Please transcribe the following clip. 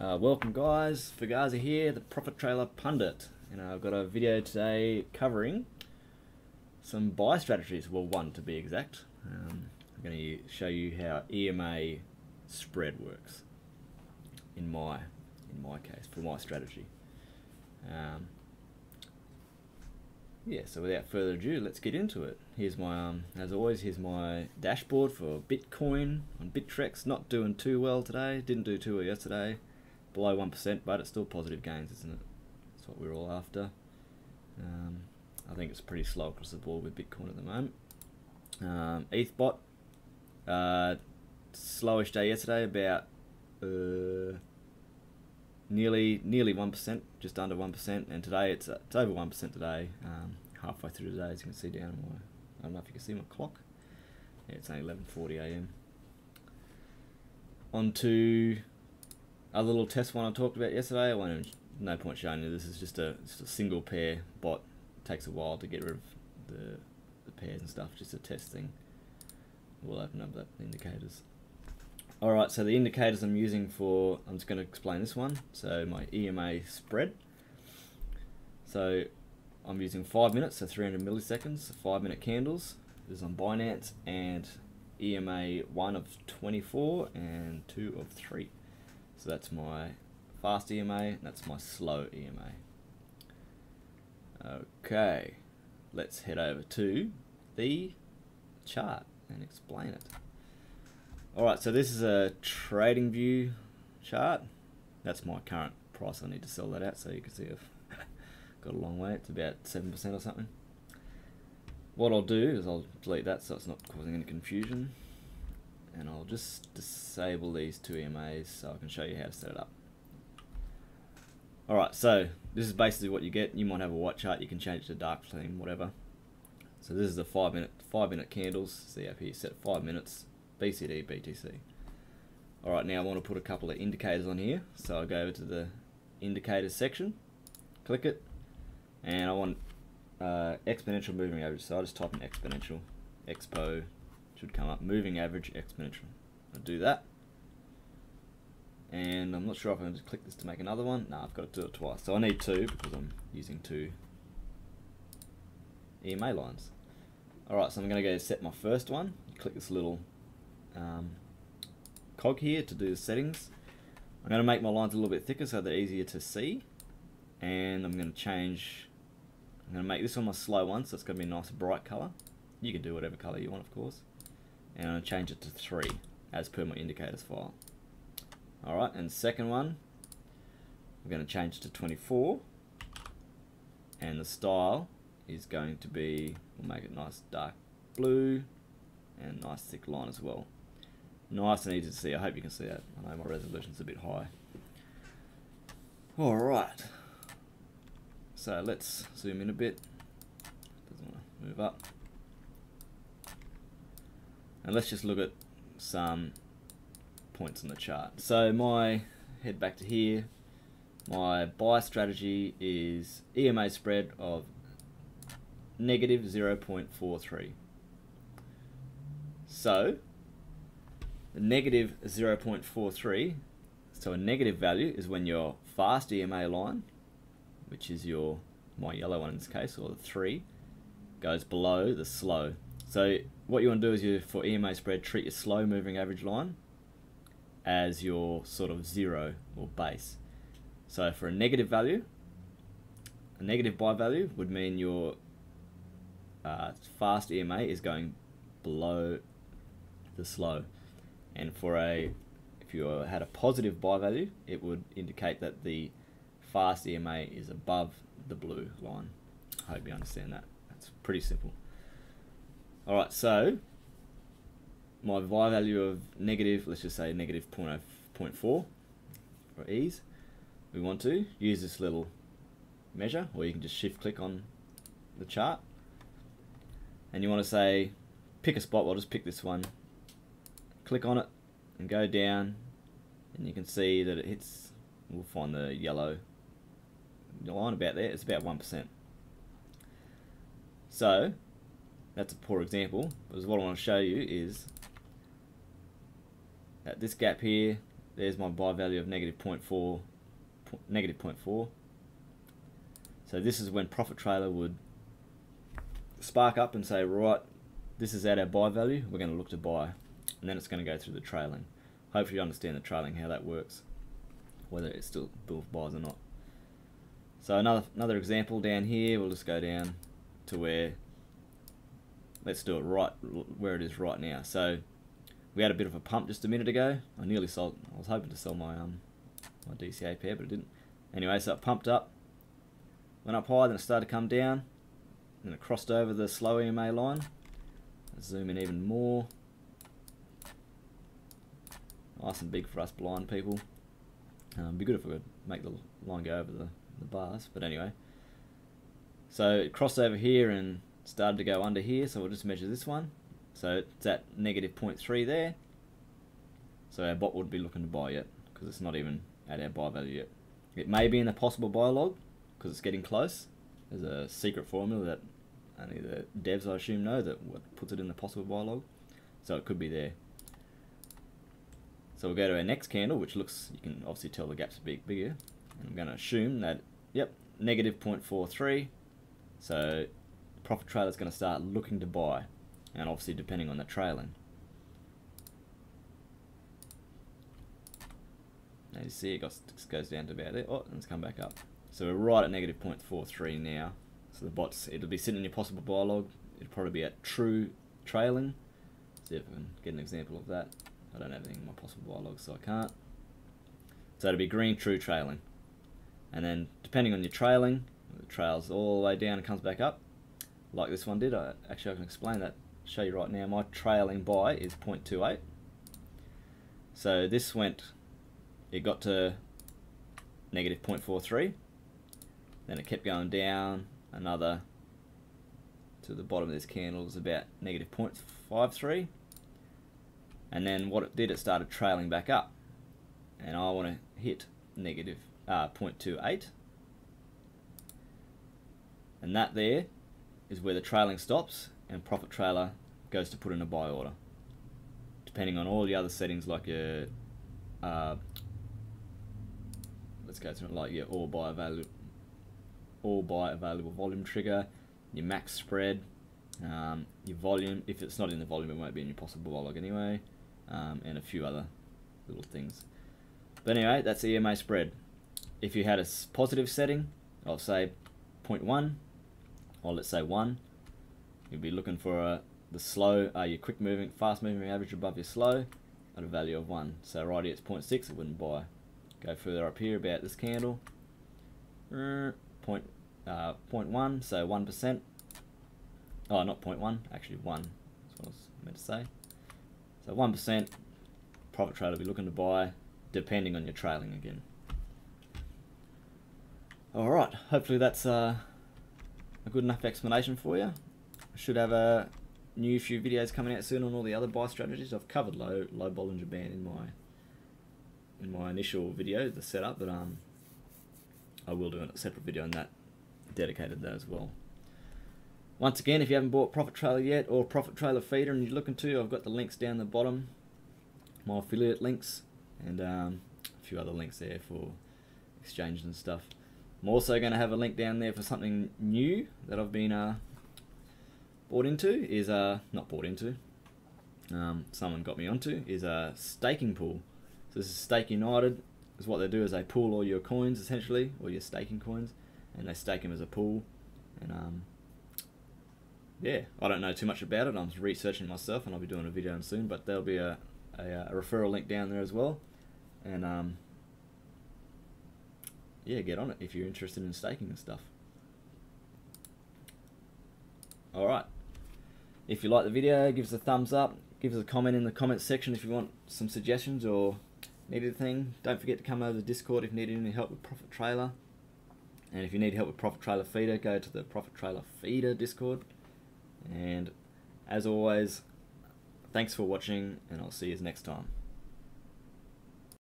Welcome guys, Fugazi here, the Profit Trailer Pundit, and I've got a video today covering some buy strategies, well one to be exact. I'm going to show you how EMA spread works in my case, for my strategy. Yeah, so without further ado, let's get into it. Here's my, as always, here's my dashboard for Bitcoin on Bittrex. Not doing too well today, didn't do too well yesterday. Below 1%, but it's still positive gains, isn't it? That's what we're all after. I think it's pretty slow across the board with Bitcoin at the moment. ETHbot, slowish day yesterday, about nearly 1%, just under 1%, and today it's over 1% today. Halfway through the day, as you can see down on my, I don't know if you can see my clock. Yeah, it's only 11:40 AM. On to other little test one I talked about yesterday. I won't, no point showing you. This is just a single pair bot. It takes a while to get rid of the pairs and stuff. Just a test thing. We'll open up the indicators. Alright, so the indicators I'm using for, I'm just going to explain this one. So my EMA spread. So I'm using 5 minutes, so 300 milliseconds, 5-minute candles. This is on Binance, and EMA 1 of 24 and 2 of 3. So that's my fast EMA, and that's my slow EMA. Okay, let's head over to the chart and explain it. Alright, so this is a trading view chart. That's my current price. I need to sell that out so you can see I've got a long way. It's about 7% or something. What I'll do is I'll delete that so it's not causing any confusion. And I'll just disable these two EMAs so I can show you how to set it up. Alright, so this is basically what you get. You might have a white chart, you can change it to dark theme, whatever. So this is the 5 minute candles. See up here, set 5 minutes, BCD, BTC. Alright, now I want to put a couple of indicators on here. So I'll go over to the indicators section, click it, and I want exponential moving average. So I'll just type in exponential, expo, should come up, moving average exponential. I'll do that. And I'm not sure if I'm going to click this to make another one. No, I've got to do it twice. So I need two because I'm using two EMA lines. Alright, so I'm going to go set my first one. Click this little cog here to do the settings. I'm going to make my lines a little bit thicker so they're easier to see. And I'm going to make this one my slow one, so it's going to be a nice bright colour. You can do whatever colour you want, of course. And I'm going to change it to 3 as per my indicators file. Alright, and the second one, I'm going to change it to 24. And the style is going to be, we'll make it nice dark blue and nice thick line as well. Nice and easy to see. I hope you can see that. I know my resolution's a bit high. Alright. So let's zoom in a bit. Doesn't want to move up. And let's just look at some points on the chart. So head back to here. My buy strategy is EMA spread of negative 0.43. So the negative 0.43, so a negative value is when your fast EMA line, which is my yellow one in this case, or the 3, goes below the slow. So what you want to do is for EMA spread, treat your slow moving average line as your sort of 0 or base. So for a negative value, a negative buy value would mean your fast EMA is going below the slow. And if you had a positive buy value, it would indicate that the fast EMA is above the blue line. I hope you understand that. That's pretty simple. Alright, so my buy value of negative, let's just say negative 0.4 for ease. We want to use this little measure, or you can just shift click on the chart. And you want to say, pick a spot. I'll just pick this one. Click on it and go down, and you can see that it hits, we'll find the yellow line about there. It's about 1%. So that's a poor example, because what I want to show you is at this gap here, there's my buy value of negative 0.4. So this is when Profit Trailer would spark up and say, right, this is at our buy value, we're going to look to buy, and then it's going to go through the trailing. Hopefully you understand the trailing, how that works, whether it's still bull buys or not. So another example down here, we'll just go down to where, let's do it right where it is right now. So we had a bit of a pump just a minute ago. I nearly sold, I was hoping to sell my my DCA pair, but it didn't. Anyway, so it pumped up, went up high, then it started to come down, then it crossed over the slow EMA line. Let's zoom in even more. Nice and big for us blind people. Be good if we could make the line go over the bars, but anyway. So it crossed over here and started to go under here, so we'll just measure this one. So it's at negative 0.3 there. So our bot would be looking to buy yet, because it's not even at our buy value yet. It may be in the possible buy log, because it's getting close. There's a secret formula that only the devs, I assume, know, that what puts it in the possible buy log. So it could be there. So we'll go to our next candle, which looks, you can obviously tell the gap's a bit bigger. And I'm going to assume that, yep, negative 0.43. So Profit Trailer is going to start looking to buy, and obviously depending on the trailing. Now you see it goes down to about there. Oh, and it's come back up. So we're right at negative 0.43 now. So the bots, it'll be sitting in your possible buy log. It'll probably be at true trailing. See if I can get an example of that. I don't have anything in my possible buy log, so I can't. So it'll be green, true, trailing. And then depending on your trailing, it trails all the way down and comes back up, like this one did. Actually, I can explain that, show you right now. My trailing buy is 0.28. So this went, it got to negative 0.43. Then it kept going down another to the bottom of this candle is about negative 0.53. And then what it did, it started trailing back up. And I want to hit negative 0.28. And that there is where the trailing stops and Profit Trailer goes to put in a buy order. Depending on all the other settings, like your let's go through it, like your all buy available volume trigger, your max spread, your volume. If it's not in the volume, it won't be in your possible buy log anyway, and a few other little things. But anyway, that's the EMASPREAD. If you had a positive setting of say 0.1, or let's say 1, you'd be looking for the slow, your quick moving, fast moving average above your slow at a value of 1. So right here it's 0.6, it wouldn't buy. Go further up here about this candle, 0.1, so 1%. Oh, not 0.1, actually 1. That's what I was meant to say. So 1%, Profit Trailer will be looking to buy, depending on your trailing again. Alright, hopefully that's a good enough explanation for you. I should have a few videos coming out soon on all the other buy strategies. I've covered low Bollinger Band in my initial video, the setup, but I will do a separate video on that, dedicated to that as well. Once again, if you haven't bought Profit Trailer yet, or Profit Trailer Feeder and you're looking to, I've got the links down the bottom, my affiliate links, and a few other links there for exchanges and stuff. I'm also going to have a link down there for something new that I've been bought into, is not bought into, someone got me onto, is a staking pool. So this is Stake United. Is what they do is they pool all your coins, essentially, or your staking coins, and they stake them as a pool. And yeah, I don't know too much about it. I'm researching myself, and I'll be doing a video on soon. But there'll be a referral link down there as well, and yeah, get on it if you're interested in staking and stuff. Alright, if you like the video, give us a thumbs up, give us a comment in the comments section if you want some suggestions or need anything. Don't forget to come over to Discord if you need any help with Profit Trailer. And if you need help with Profit Trailer Feeder, go to the Profit Trailer Feeder Discord. And as always, thanks for watching, and I'll see you next time.